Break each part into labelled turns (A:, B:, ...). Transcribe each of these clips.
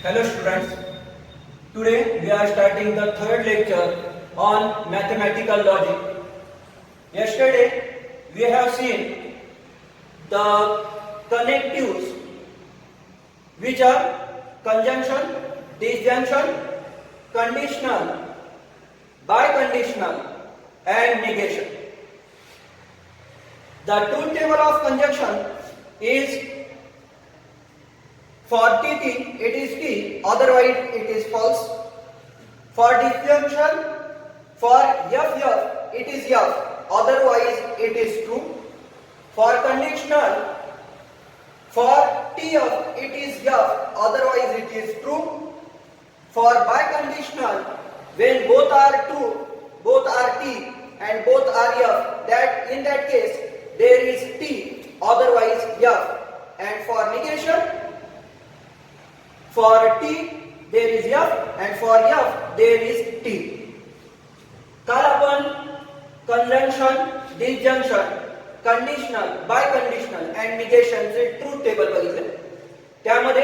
A: Hello students, today we are starting the third lecture on mathematical logic. Yesterday we have seen the connectives which are conjunction, disjunction, conditional, biconditional and negation. The truth table of conjunction is for TT it is T, otherwise it is false. For disjunction, for FF it is F, otherwise it is true. For conditional, for TF it is F, otherwise it is true. For biconditional, when both are true, both are T and both are F, that in that case there is T, otherwise F. And for negation, for T there is F and for F there is T. काल आपण conjunction, disjunction, conditional, biconditional and negation चे truth table बघितले. त्यामध्ये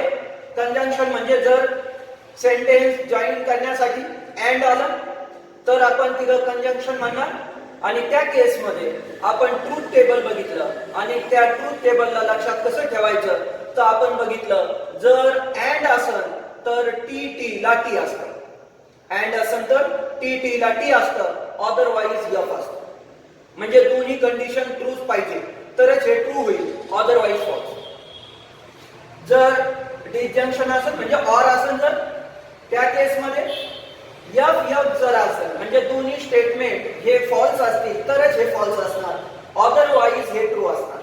A: conjunction म्हणजे जर sentence join करण्यासाठी and आलं तर आपण तिला conjunction म्हणणार. आणि त्या केस मध्ये आपण ट्रूथ टेबल बघितलं आणि त्या ट्रूथ टेबलला लक्षात कसं ठेवायचं तर आपण बघितलं जर अँड असेल तर टी टी ला टी असतं, अँड असेल तर टी टी ला टी असतं, अदरवाईज एफ असतं. म्हणजे दोन्ही कंडिशन ट्रूच पाहिजे तरच हे ट्रू होईल, अदरवाईज फॉल्स. जर डिसजंक्शन असेल म्हणजे ऑर असेल तर त्या केस मध्ये एफ एफ जर असेल म्हणजे दोन्ही स्टेटमेंट हे फॉल्स असतील तरच हे फॉल्स असणार, अदरवाईज हे ट्रू असणार.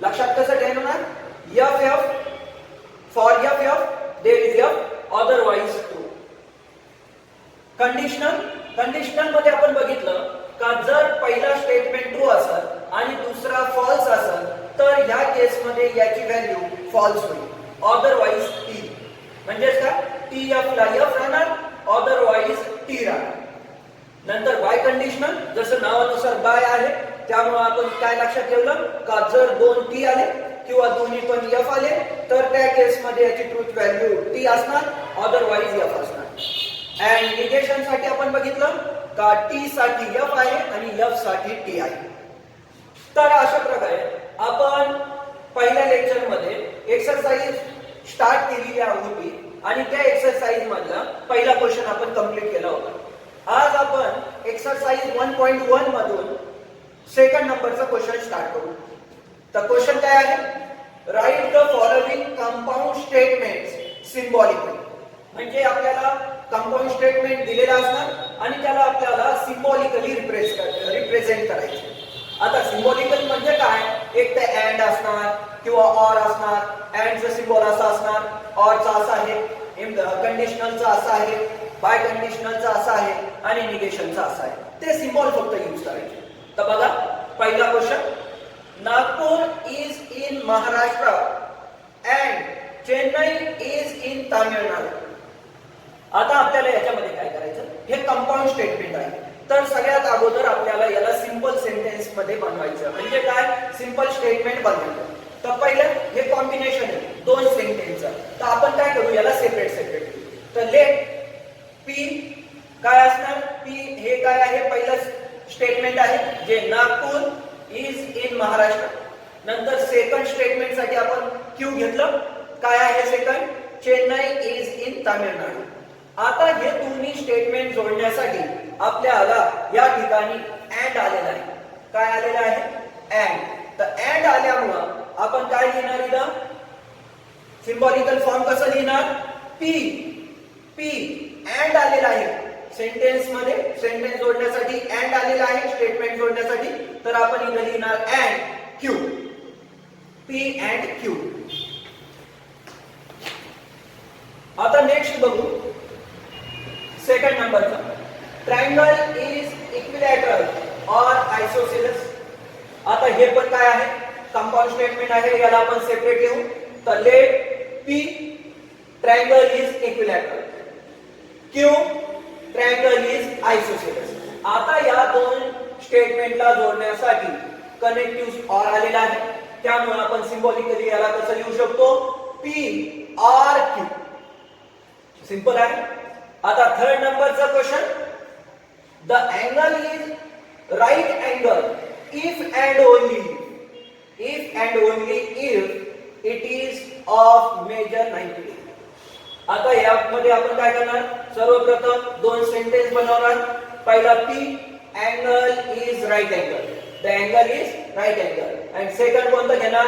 A: लक्षात कसं ठेवणार? F F for F F there is F, otherwise true. Conditional मध्ये आपण बघितलं का जर पहिला स्टेटमेंट ट्रू असेल आणि दुसरा फॉल्स असेल तर ह्या केस मध्ये याची व्हॅल्यू फॉल्स होईल, अदरवाईज टी. म्हणजेच का टी एफ ला एफ राहणार, अदरवाईज टी राहणार. नंतर बाय कंडिशनल, जसं नावानुसार बाय आहे त्यामुळे आपण काय लक्षात ठेवलं का जर दोन टी आले किंवा दोन्ही पण एफ आले तर त्या केस मध्ये याची ट्रूथ व्हॅल्यू टी असणार, अदरवाईज एफ असणार. अँड निगेशन साठी आपण बघितलं का टी साठी एफ आहे आणि एफ साठी टी आहे. तर अशा प्रकारे आपण पहिल्या लेक्चर मध्ये एक्सरसाइज स्टार्ट केलेली होती आणि त्या एक्सरसाइज मधला पहिला क्वेश्चन आपण कंप्लीट केला होता. आज आपण एक्सरसाइज 1.1 मधून सेकंड नंबरचा क्वेश्चन स्टार्ट करू. तर क्वेश्चन काय आहे? Write the following compound statements symbolically. म्हणजे आपल्याला कंपाऊंड स्टेटमेंट दिलेला असणार आणि त्याला आपल्याला सिम्बॉलिकली रिप्रेझेंट करायचे. आता सिम्बॉलिकल म्हणजे काय? एक तर अँड असणार किंवा ऑर असणार. अँडचा सिम्बॉल असा असणार, ऑरचा असा आहे, कंडिशनलचा असा आहे, बाय कंडिशनलचा असा आहे आणि निगेशनचा असा आहे. ते सिम्बॉल फक्त यूज करायचे. तर बघा पहिला question, Nagpur is in Maharashtra and Chennai is in Tamil Nadu. आता आपल्याला याच्यामध्ये काय करायचं? हे कंपाऊंड स्टेटमेंट आहे तर सगळ्यात अगोदर आपल्याला याला सिंपल सेंटेन्स मध्ये बनवायचं. म्हणजे काय? सिंपल स्टेटमेंट बनवायचं. तर पहिलं हे कॉम्बिनेशन आहे दोन सेंटेन्सचं. तर आपण काय करू? याला सेपरेट. तर लेट पी काय असणार? पी हे काय आहे? पहिलं स्टेटमेंट आहे जे नागपूर इज इन महाराष्ट्र. नंतर सेकंड स्टेटमेंट साठी आपण क्यू घेतलं. काय आहे second? Chennai is in Tamil Nadu. आता हे दोन्ही स्टेटमेंट जोडण्यासाठी आपल्याला या ठिकाणी अँड आलेला आहे. काय आलेला आहे? अँड. तर अँड आल्यामुळं आपण काय लिहिणार इथं? सिम्बॉलिकल फॉर्म कसं लिहिणार? पी. पी अँड आलेला आहे सेंटेन्स मध्ये. सेंटेन्स जोडण्यासाठी अँड आलेला आहे, स्टेटमेंट जोडण्यासाठी. तर आपण इथं लिहिणार and Q. P and Q. आता नेक्स्ट बघू सेकंड नंबरचा. Triangle is equilateral or isosceles. आता हे पण काय आहे? कंपाऊंड स्टेटमेंट आहे. याला आपण सेपरेट लिहू. तर let P triangle is equilateral, Q triangle is isosceles. आता या दोन स्टेटमेंटला जोडण्यासाठी कनेक्टिव्ह ऑर आलेला आहे. त्यामुळे आपण सिंबॉलिकली याला कसं लिहू शकतो? P R Q. सिंपल आहे. आता थर्ड नंबरचा question, the angle is right angle if and only if it is of measure 90 degree. आता यामध्ये आपण काय करणार, सर्वप्रथम दोन सेंटेन्स बनवणार. पहिला P angle is right angle, the angle is right angle. And second कोणतं घेणार,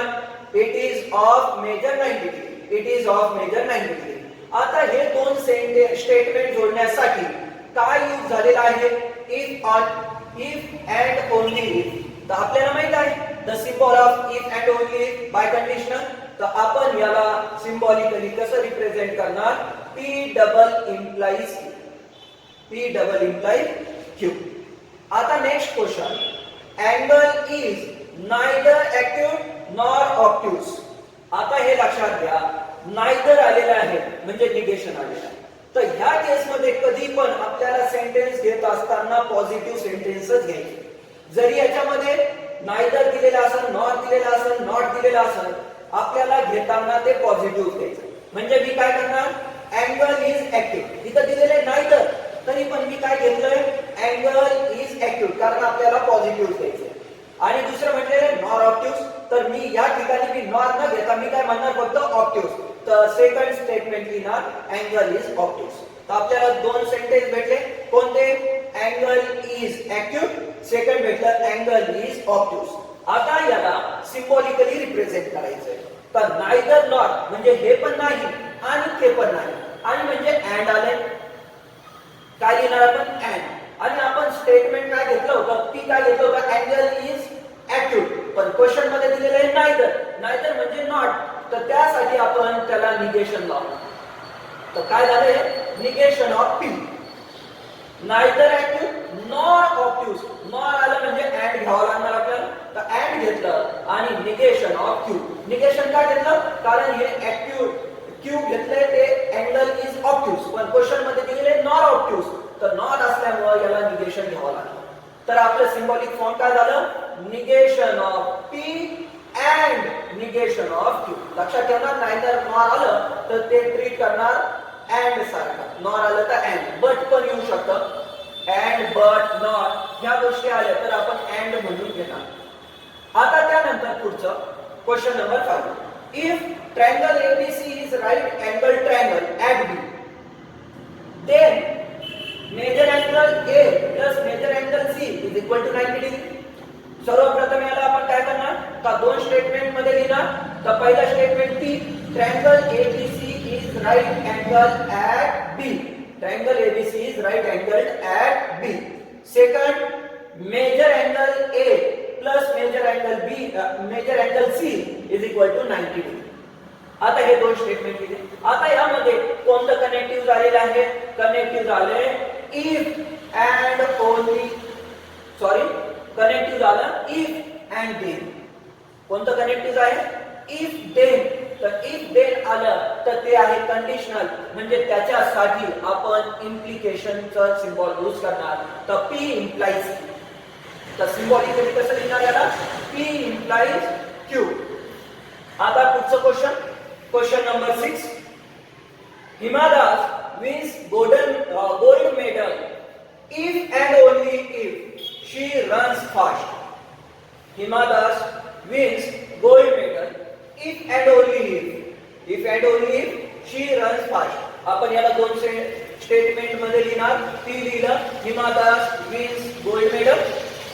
A: it is of measure 90 degree, it is of measure 90 degree. आता हे दोन स्टेटमेंट जोडण्यासाठी काय यूज झालेला आहे, इफ अँड ओनली इफ. तर आपल्याला माहित आहे the symbol of if and only if by conditional. तर आपण याला सिम्बॉलिकली कसं रिप्रेझेंट करणार, P डबल इम्प्लाइज Q. आता next question, angle is neither acute nor obtuse. आता हे लक्षात घ्या, नायदर आलेला आहे म्हणजे निगेशन आलेलं आहे. तर ह्या केसमध्ये कधी पण आपल्याला सेंटेन्स घेत असताना पॉझिटिव्ह सेंटेन्सच घ्यायचे. जरी याच्यामध्ये नायदर दिलेला असेल, नॉर दिलेला असेल, नॉट दिलेला असेल, आपल्याला घेताना ते पॉझिटिव्ह घ्यायचं. म्हणजे मी काय करणार, अँगल इज ऍक्टिव्ह. इथं दिलेले नायदर, तरी पण मी काय घेतलंय, अँगल इज ऍक्टिव्ह, कारण आपल्याला पॉझिटिव्ह घ्यायचं. आणि दुसरं म्हटलेलं नॉर ऑब्ट्यूज. तर मी या ठिकाणी मी नॉर न घेता मी काय म्हणणार, फक्त ऑब्ट्यूज. तर सेकंड स्टेटमेंट लिहिणार अँगल इज ऑब्ट्यूज. तर आपल्याला दोन सेंटेन्स भेटले, कोणते, अँगल इज ऍक्टिव्ह, सेकंड भेटलं अँगल इज ऑब्ट्यूज. आता याला सिम्बॉलिकली रिप्रेझेंट करायचंय. तर नायदर नॉर म्हणजे हे पण नाही आणि ते पण नाही, आणि म्हणजे अँड आले, काय लिहिणार आपण, अँड. आणि आपण स्टेटमेंट काय घेतलं होतं, पी काय घेतलं होतं, अँगल इज ऍक्टिव्ह. पण क्वेश्चन मध्ये दिलेलं आहे नायदर म्हणजे नॉट. तर त्यासाठी आपण त्याला निगेशन लावणार. तर काय झालंय, negation of P. Neither active nor obtuse. Nor आलं म्हणजे अँड घ्यावं लागणार आपल्याला. तर अँड घेतलं आणि निगेशन ऑफ क्यू. निगेशन काय घेतलं, कारण हे ऍक्टिव्ह क्यू घेतलंय ते अँगल इज ऑब्ट्यूज, पण क्वेश्चन मध्ये दिलेले नॉर ऑब्ट्यूज. तर नॉट असल्यामुळे याला निगेशन घ्यावं लागलं. तर आपलं सिम्बॉलिक फॉर्म काय झालं, negation of P and negation of Q. लक्षात ठेवणार, नाहीतर नॉर आलं तर ते ट्रीट करणार अँड सारखं. नॉर आलं तर अँड, बट पण येऊ शकतं, अँड बट नॉट ह्या गोष्टी आल्या तर आपण अँड म्हणून घेणार. आता त्यानंतर पुढचं question number 5, if triangle ABC is right angle triangle at B, then measure angle A plus measure angle C is equal to 90 degree. सर्वप्रथम याला आपण काय करणार, का दोन स्टेटमेंट मध्ये लिहिणार. तर पहिला statement T, triangle ABC is right angle at B, triangle ABC is right angle at B. Second, measure angle A plus measure angle C is equal to 90 degree. आता हे दोन स्टेटमेंट दिले. आता यामध्ये कोणतं कनेक्टिव्ह झालेलं आहे, कनेक्टिव्ह झाले इफ अँड ओनली, कनेक्टिव्ह झालं इफ अँड देन. कोणतं कनेक्टिव्ह आहे, इफ देन. तर इफ देन आलं तर ते आहे कंडिशनल, म्हणजे त्याच्यासाठी आपण इम्प्लिकेशनचं सिम्बॉल यूज करणार. तर पी इम्प्लाइज, तर सिम्बॉलिकली कसं लिहिणार याला, पी इम्प्लाइज क्यू. आता पुढचं question, question number 6, Hima Das wins gold medal if and only if she runs fast. Hima Das wins gold medal if and only if she runs fast. आपण याला दोन statement मध्ये लिहिणार. ती लिहिलं Hima Das wins gold medal,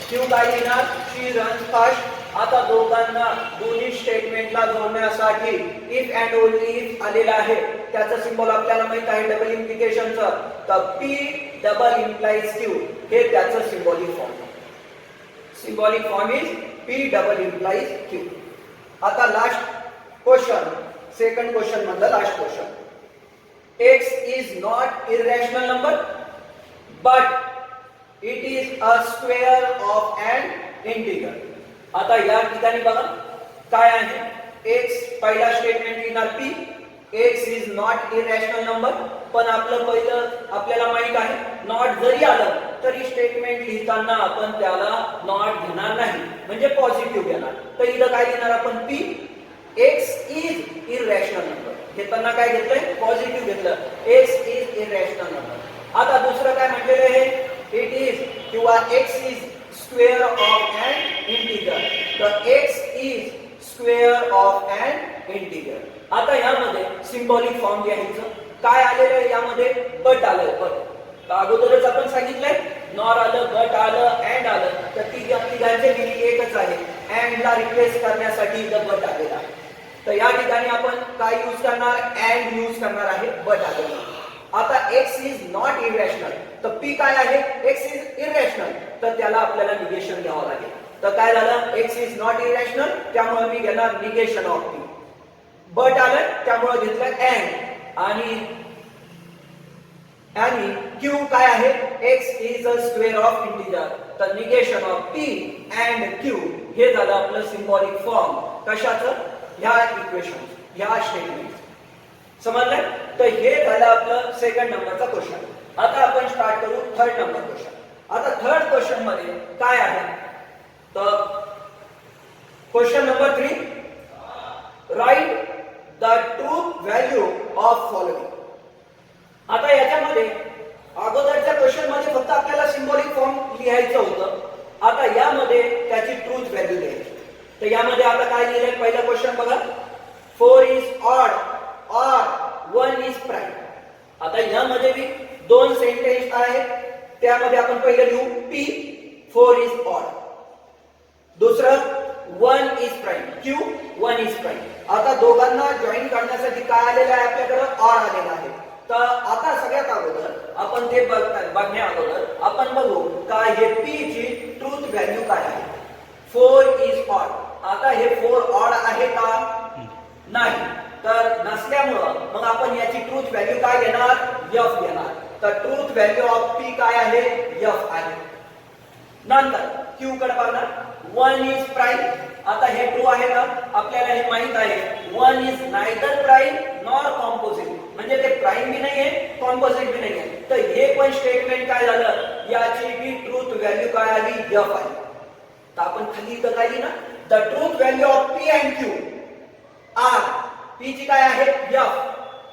A: Q काय लिहिणार, शी रन्स फास्ट. आता दोघांना दोन्ही स्टेटमेंटला जोडण्यासाठी इफ अँड ओनली इफ आलेला आहे. त्याचा सिंबल आपल्याला माहित आहे डबल इम्प्लिकेशनचा. तर पी डबल इम्प्लाइज क्यू हे त्याचं symbolic form. Symbolic form is P double implies Q. आता लास्ट क्वेश्चन, सेकंड क्वेश्चन मधला last question, x is not irrational number but it is a square of an integer. आता या ठिकाणी बघा काय आहे, x पहिला स्टेटमेंट लिहिणार p, x is not irrational number. पण आपलं पहिलं आपल्याला माहित आहे नॉट जरी आलं तरी स्टेटमेंट लिहिताना आपण त्याला नॉट घेणार नाही, म्हणजे पॉझिटिव्ह घेणार. तर इथं काय लिहिणार आपण p, x is irrational number. घेताना काय घेतलंय पॉझिटिव्ह घेतलं. x is irrational number. आता दुसरं काय म्हटलेलं आहे इट इज किंवा x is square of an integer. तर x is square of an integer. आता यामध्ये सिंबॉलिक फॉर्म लिहायचं. काय आलेलं आहे यामध्ये बट आलंय बट. तर अगोदरच आपण सांगितलंय नॉर आलं बट आलं अँड आलं तर तिघांचे मिनिंग एकच आहे. अँड ला रिप्लेस करण्यासाठी इथं बट आलेला आहे. तर या ठिकाणी आपण काय यूज करणार अँड यूज करणार आहे बट आलेला. आता x इज नॉट इरॅशनल तर p काय आहे x इज इरॅशनल तर त्याला आपल्याला निगेशन घ्यावं लागेल. तर काय झालं x इज नॉट इरॅशनल त्यामुळे मी घेणार निगेशन ऑफ p. बट आलं त्यामुळे घेतलं अँड आणि q काय आहे x is a square of integer तर negation of p and q हे झालं आपलं सिंबॉलिक फॉर्म कशाचं ह्या इक्वेशन ह्या स्टेटमेंट. समजलं. तर हे झालं आपलं सेकंड नंबरचा क्वेश्चन. आता आपण स्टार्ट करू थर्ड नंबर क्वेश्चन. आता थर्ड क्वेश्चन मध्ये काय आहे तर question number 3 write the truth value of following. आता याच्यामध्ये अगोदरच्या क्वेश्चन मध्ये फक्त आपल्याला सिंबॉलिक फॉर्म लिहायचं होतं. आता यामध्ये त्याची ट्रूथ व्हॅल्यू लिहायची. तर यामध्ये आता काय लिहिलंय पहिला क्वेश्चन बघा 4 इज ऑड और 1 इज प्राइम. आता यामध्ये भी दोन सेंटेन्स आहेत. त्यामध्ये आपण पहिलं लिहू p 4 इज ऑड. दुसरं 1 is prime q 1 is prime. आता दोघांना जॉईन करण्यासाठी काय आलेलं आहे आपल्याकडे ऑड आलेला आहे. तर आता सगळ्यात अगोदर आपण ते बघण्या अगोदर आपण बघू काय हे p ची ट्रूथ व्हॅल्यू काय आहे. 4 इज ऑड. आता हे 4 ऑड आहे का नाही तर नसल्यामुळं मग आपण याची ट्रूथ व्हॅल्यू काय घेणार f घेणार. तर ट्रूथ व्हॅल्यू ऑफ p काय आहे f आहे. नंतर q कडे बघणार 1 इज प्राइम. आता हे ट्रू आहे का आपल्याला हे माहित आहे 1 is neither prime nor composite म्हणजे ते प्राइम भी नाहीये कॉम्पोजिट भी नाहीये. तर हे पण स्टेटमेंट काय झालं याची भी ट्रूथ व्हॅल्यू काय आली f आली. तर आपण खाली इथं काय लिहिलं the truth value of p and q are. p ची काय आहे f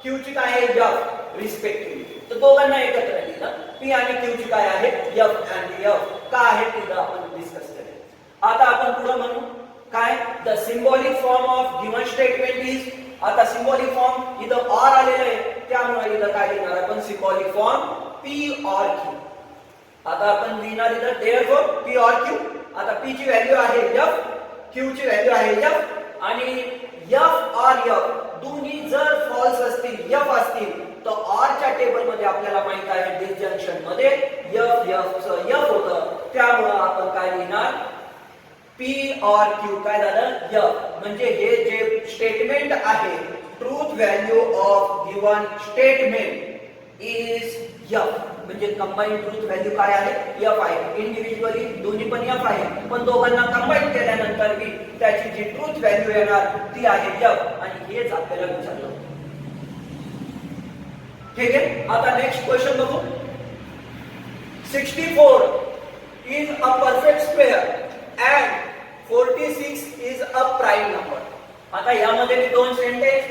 A: q ची काय आहे f रिस्पेक्टिव्हली. तर दोघांना एकत्र लिहिलं p आणि q ची काय आहे f अँड f का आहे ते आपण डिस्कस करूया. आता आपण पुढे म्हणू काय the symbolic form of given statement is. आता सिंबॉलिक फॉर्म इथं ऑर आलेलं आहे त्यामुळे इथं काय लिहिणार आपण symbolic form p or q. आता आपण लिहिणार इथं देअरफॉर p ऑर q. आता p ची व्हॅल्यू आहे f q ची व्हॅल्यू आहे f आणि f ऑर f दोन्ही जर फॉल्स असतील f असतील तर ऑर च्या टेबल मध्ये आपल्याला माहित आहे डिसजंक्शन मध्ये f च f होतं त्यामुळे आपण काय लिहिणार p ऑर q काय झालं f. म्हणजे हे जे स्टेटमेंट आहे truth value of given statement is f म्हणजे कंबाईन ट्रूथ व्हॅल्यू काय आहे f आहे. इंडिव्हिज्युअली दोन्ही पण f आहे पण दोघांना कंबाईन केल्यानंतर भी त्याची जी ट्रूथ व्हॅल्यू येणार ती आहे f आणि हेच आपल्याला विचारलं. ठीक आहे. आता नेक्स्ट क्वेश्चन बघू. 64 is a perfect square and 46 is a prime number. आता यामध्ये मी दोन सेंटेन्स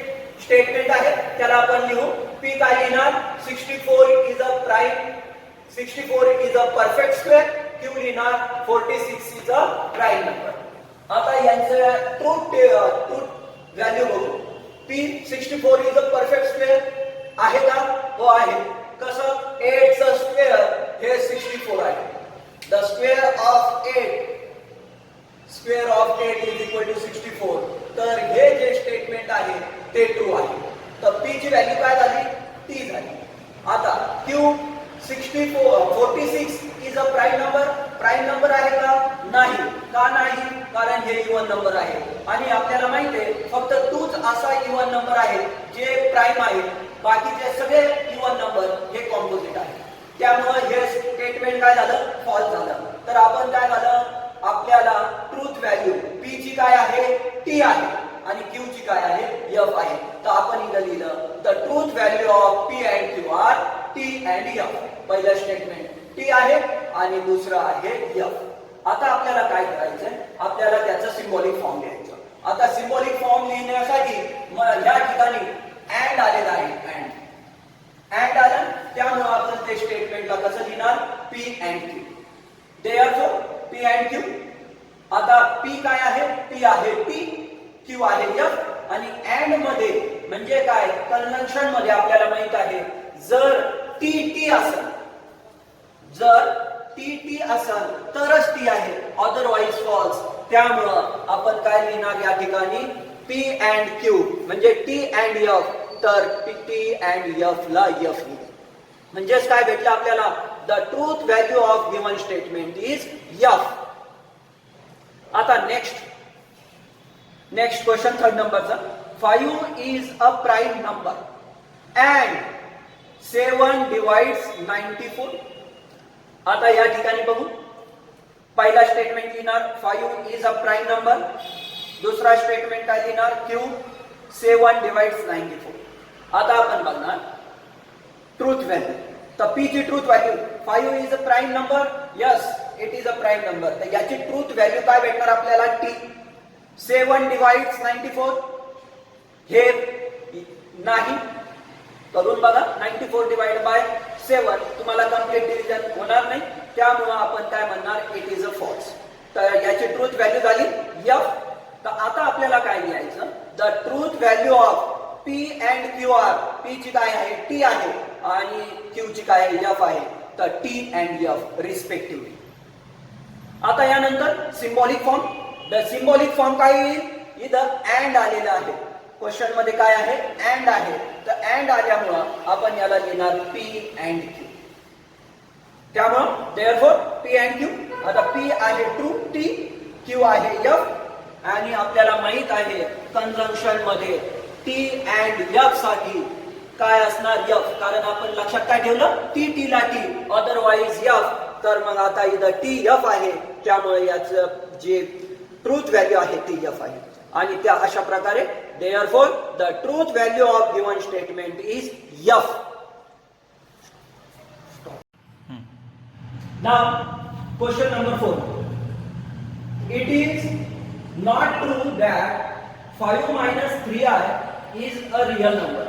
A: स्टेटमेंट आहेत त्याला आपण लिहू. p काय लिहिणार 64 is a prime 64 is a perfect square. q लिहिणार 46 इज अ प्राइम नंबर. आता यांचं ट्रूथ व्हॅल्यू बघू. p 64 is a perfect square आहे का हो आहे. कसं 8 चा स्क्वेअर हे 64 आहे. The square of 8 is equal to 64. तर हे जे स्टेटमेंट आहे ते ट्रू आहे. तर p ची व्हॅल्यू काय झाली t झाली. आता q 46 is a prime number आहे का नाही. का नाही कारण हे इवन नंबर आहे आणि आपल्याला माहिती आहे फक्त तूच असा इवन नंबर आहे जे प्राइम आहे. बाकीचे सगळे इवन नंबर हे कॉम्पोजिट आहे. त्यामुळे हे स्टेटमेंट काय झालं फॉल्स झालं. तर आपण काय झालं आपल्याला ट्रूथ व्हॅल्यू p ची काय आहे t आहे आणि q ची काय आहे f आहे. तर आपण इथं लिहिलं the truth value of p and q are t and f. पहिलं स्टेटमेंट t आहे आणि दुसरं आहे f. आता आपल्याला काय करायचंय आपल्याला त्याचं सिंबॉलिक फॉर्म लिहायचं. आता सिंबॉलिक फॉर्म लिहिण्यासाठी या ठिकाणी अँड आलेला आहे, अँड आलं, त्यामुळे आपण ते स्टेटमेंटला कसं लिहिणार, P and Q. Therefore P and Q. आता पी काय आहे, पी आहे टी, क्यू आहे एफ, आणि अँड मध्ये म्हणजे काय, कन्व्हेन्शन मध्ये आपल्याला माहित आहे जर टी टी असेल, जर टी टी असेल तरच टी आहे, अदरवाइज फॉल्स. त्यामुळं आपण काय लिहिणार या ठिकाणी, पी अँड क्यू म्हणजे टी अँड एफ, तर टी अँड एफ ला एफ लिहिलं. म्हणजेच काय भेटलं आपल्याला, the truth value of given statement is F. आता नेक्स्ट क्वेश्चन, थर्ड नंबरचा. 5 is a prime number and 7 divides 94. आता या ठिकाणी बघू, पहिला स्टेटमेंट लिहिणार 5 इज अ प्राइम नंबर, दुसरा स्टेटमेंट काय लिहिणार, क्यू 7 डिवाइड्स 94. आता आपण बघणार ट्रूथ व्हॅल्यू. तर पी ची truth value, 5 is a prime number, yes it is a prime number, तर याची ट्रूथ व्हॅल्यू काय भेटणार आपल्याला, टी. 7 डिवाइड्स 94 हे नाही, करून बघा, 94 डिवाइड बाय 7 तुम्हाला कंप्लीट डिव्हिजन होणार नाही, त्यामुळे आपण काय म्हणणार, इट इज अ फॉल्स. तर याची ट्रूथ व्हॅल्यू झाली एफ. तर आता आपल्याला काय लिहायचं, the truth value of P and Q are. P ची काय आहे, टी आहे, आणि क्यू ची काय आहे, एफ आहे, तर टी अँड एफ रिस्पेक्टिव्हली. आता यानंतर symbolic form. The symbolic form काय येईल, इथं अँड आलेलं आहे, क्वेश्चन मध्ये काय आहे, अँड आहे, तर अँड आल्यामुळं आपण याला लिहिणार पी अँड क्यू. त्यामुळं देअरफॉर पी अँड क्यू. आता पी आहे ट्रू, टी, क्यू आहे एफ, आणि आपल्याला माहित आहे कंजंक्शन मध्ये टी अँड एफ साठी काय असणार, एफ, कारण आपण लक्षात काय ठेवलं, टी टी ला टी, अदरवाइज एफ. तर मग आता इथं टी एफ आहे, त्यामुळे याचं जे ट्रूथ व्हॅल्यू आहे ती एफ आहे, आणि त्या अशा प्रकारे therefore the truth value of given statement is F. Now question number 4. It is not true that 5 minus 3i is a real number.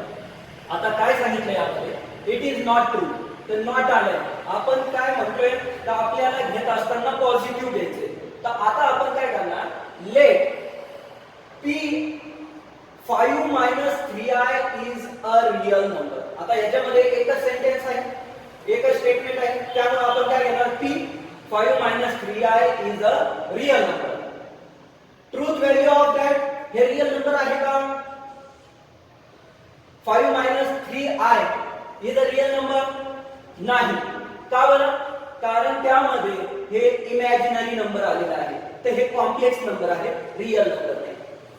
A: आता काय सांगितलंय यामध्ये, इट इज नॉट ट्रू, तर नॉट आलंय. आपण काय म्हणतोय, तर आपल्याला घेत असताना पॉझिटिव्ह घ्यायचे. तर आता आपण काय करणार, let P 5 minus 3i is a real number. आता याच्यामध्ये एकच सेंटेन्स आहे, एकच स्टेटमेंट आहे, त्यामुळे आपण काय घेणार, P 5 minus 3i is a real number. Truth value of that, हे रियल नंबर आहे का, 5 minus 3i is a real number नाही. का बरं, कारण त्यामध्ये हे इमॅजिनरी नंबर आलेला आहे, तर हे कॉम्प्लेक्स नंबर आहे, रियल नंबर नाही.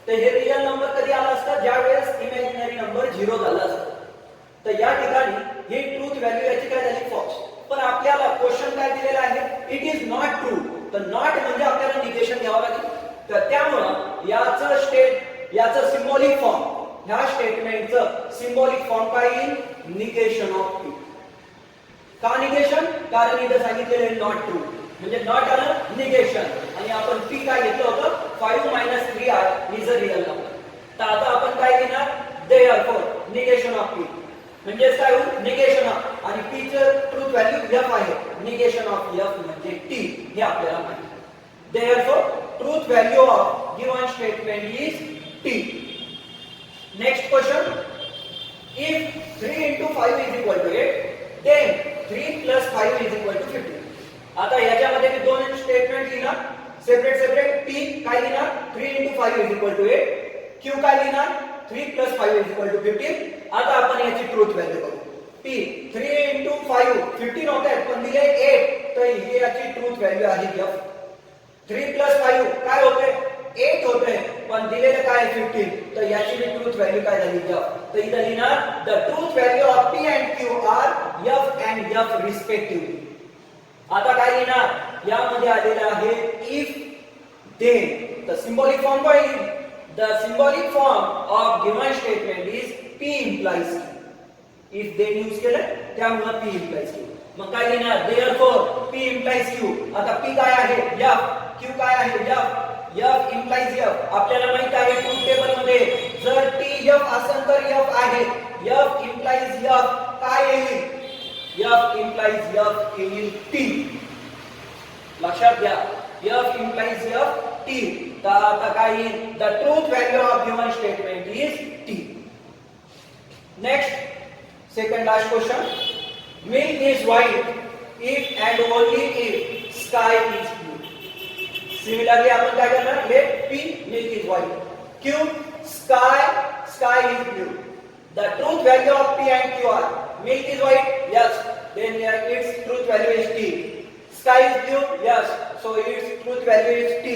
A: तर हे रियल नंबर कधी आला असता, ज्या वेळेस इमॅजिनरी नंबर 0 झाला असता. तर या ठिकाणी ही ट्रूथ व्हॅल्यू याची काय झाली, फॉल्स. पण आपल्याला क्वेश्चन काय दिलेला आहे, इट इज नॉट ट्रू, तर नॉट म्हणजे आपल्याला निगेशन घ्यावं लागेल. तर त्यामुळं याचं सिम्बॉलिक फॉर्म, ह्या स्टेटमेंटचं सिम्बॉलिक फॉर्म काय येईल, निगेशन ऑफ पी. का निगेशन, कारण इथं सांगितलेलं आहे नॉट ट्रू, म्हणजे नॉट आलं निगेशन, आणि आपण पी काय घेतलं होतं, 5 minus 3i is a real number. तर आता आपण काय घेणार, देअरफॉर निगेशन ऑफ पी, म्हणजे काय होईल, निगेशन ऑफ, आणि पी चं ट्रूथ व्हॅल्यू एफ आहे, निगेशन ऑफ एफ म्हणजे टी, हे आपल्याला माहिती. Therefore truth value of given statement is T. Next question. If 3 into 5 is equal to 8, then 3 plus 5 is equal to 15. आता याच्यामध्ये मी दोन स्टेटमेंट लिहिणार, सेपरेट. पी काय लिहिणार, 3 into 5 is equal to 8, Q काय लिहिणार, 3 plus 5 is equal to 15. आता आपण याची ट्रूथ व्हॅल्यू बघू. पी 3 into 5 15 होते, पण दिले 8, तर ही याची ट्रूथ व्हॅल्यू आहे एफ. 3 plus 5 काय होते, 8 होते, पण दिलेलं काय 15, तर याची ट्रूथ व्हॅल्यू काय झाली, एफ. तर इथं लिहिणार the truth value of P and Q are F and F respectively. आता काय लिहिणार, यामध्ये आलेलं आहे if then. The symbolic form काय येईल, the symbolic form of given statement is P implies Q. If then use केलं, त्यामुळे पी इम्प्लाइज क्यू. मग काय लिहिणार, देअरफॉर पी इम्प्लाइज क्यू. आता पी काय आहे, एफ, क्यू काय आहे, एफ, एफ इम्प्लाइज एफ. आपल्याला माहित आहे ट्रूथ टेबल मध्ये जर टी एफ असेल तर F आहे. F implies F काय येईल? F implies F येईल T. लक्षात घ्या. F implies F T. तर आता काय येईल? The truth value of given statement is T. Next, second last question. Milk is white if and only if sky is blue. Similarly, आपण काय करणार? Let P milk is white. Q sky is blue. The truth value of P and Q are milk is white. Yes. Then its truth value is T. Sky is blue. Yes. So its truth value is T.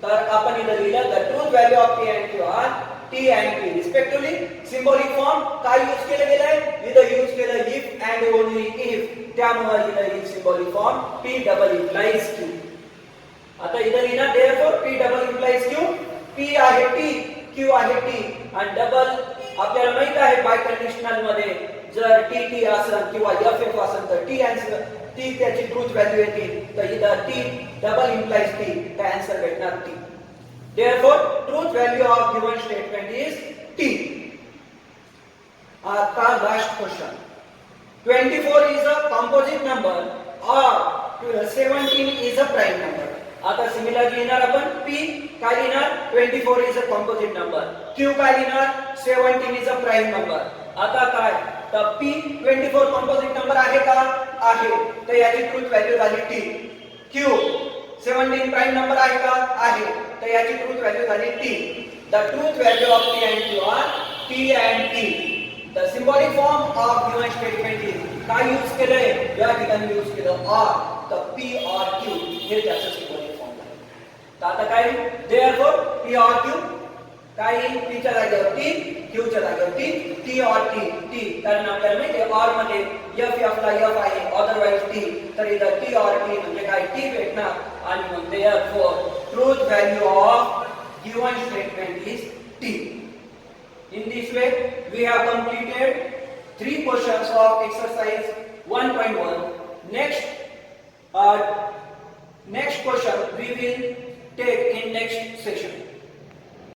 A: तर आपण इथे लिहिलं the truth value of P and Q are T and P respectively. Symbolic form काय use केलं गेलंय? इथं use केलं if and only if. त्यामुळे इथं ही symbolic form P double implies Q. आता इथं लिहिणार therefore P double implies Q. P आहे T, Q आहे T आणि डबल आपल्याला माहित आहे बाय कंडिशनल मध्ये जर T असेल किंवा FF असेल तर T त्याची ट्रूथ व्हॅल्यू येते. तर इथं T डबल implies T. तर आन्सर भेटणार T. Therefore, truth value of given statement is T. Our last question. 24 is a composite number or 17 is a prime number. आता similarly लिहिणार आपण P काय लिहिणार? 24 is a composite number. Q काय लिहिणार? 17 is a prime number. आता काय? तर P 24 composite number आहे का? आहे. तर याची ट्रूथ व्हॅल्यू झाली T. Q 17 प्राइम नंबर आहे का? आहे. तर याची ट्रूथ व्हॅल्यू झाली T. The truth value of P and Q are T and T. The symbolic form of given statement is काय यूज केलंय? या ठिकाणी यूज केलं or. तर P or Q हे त्याचं symbolic form आहे. तर आता काय? Therefore P or Q काय P च्या जागेवर T, Q च्या जागेवर T or T. कारण आपल्याला माहिती आहे or मध्ये F ला F आहे otherwise T. तर इथं T or T म्हणजे काय? T भेटणार आणि मग therefore truth value of given statement is T. In this way we have completed 3 questions of exercise 1.1. Next question we will take in next session.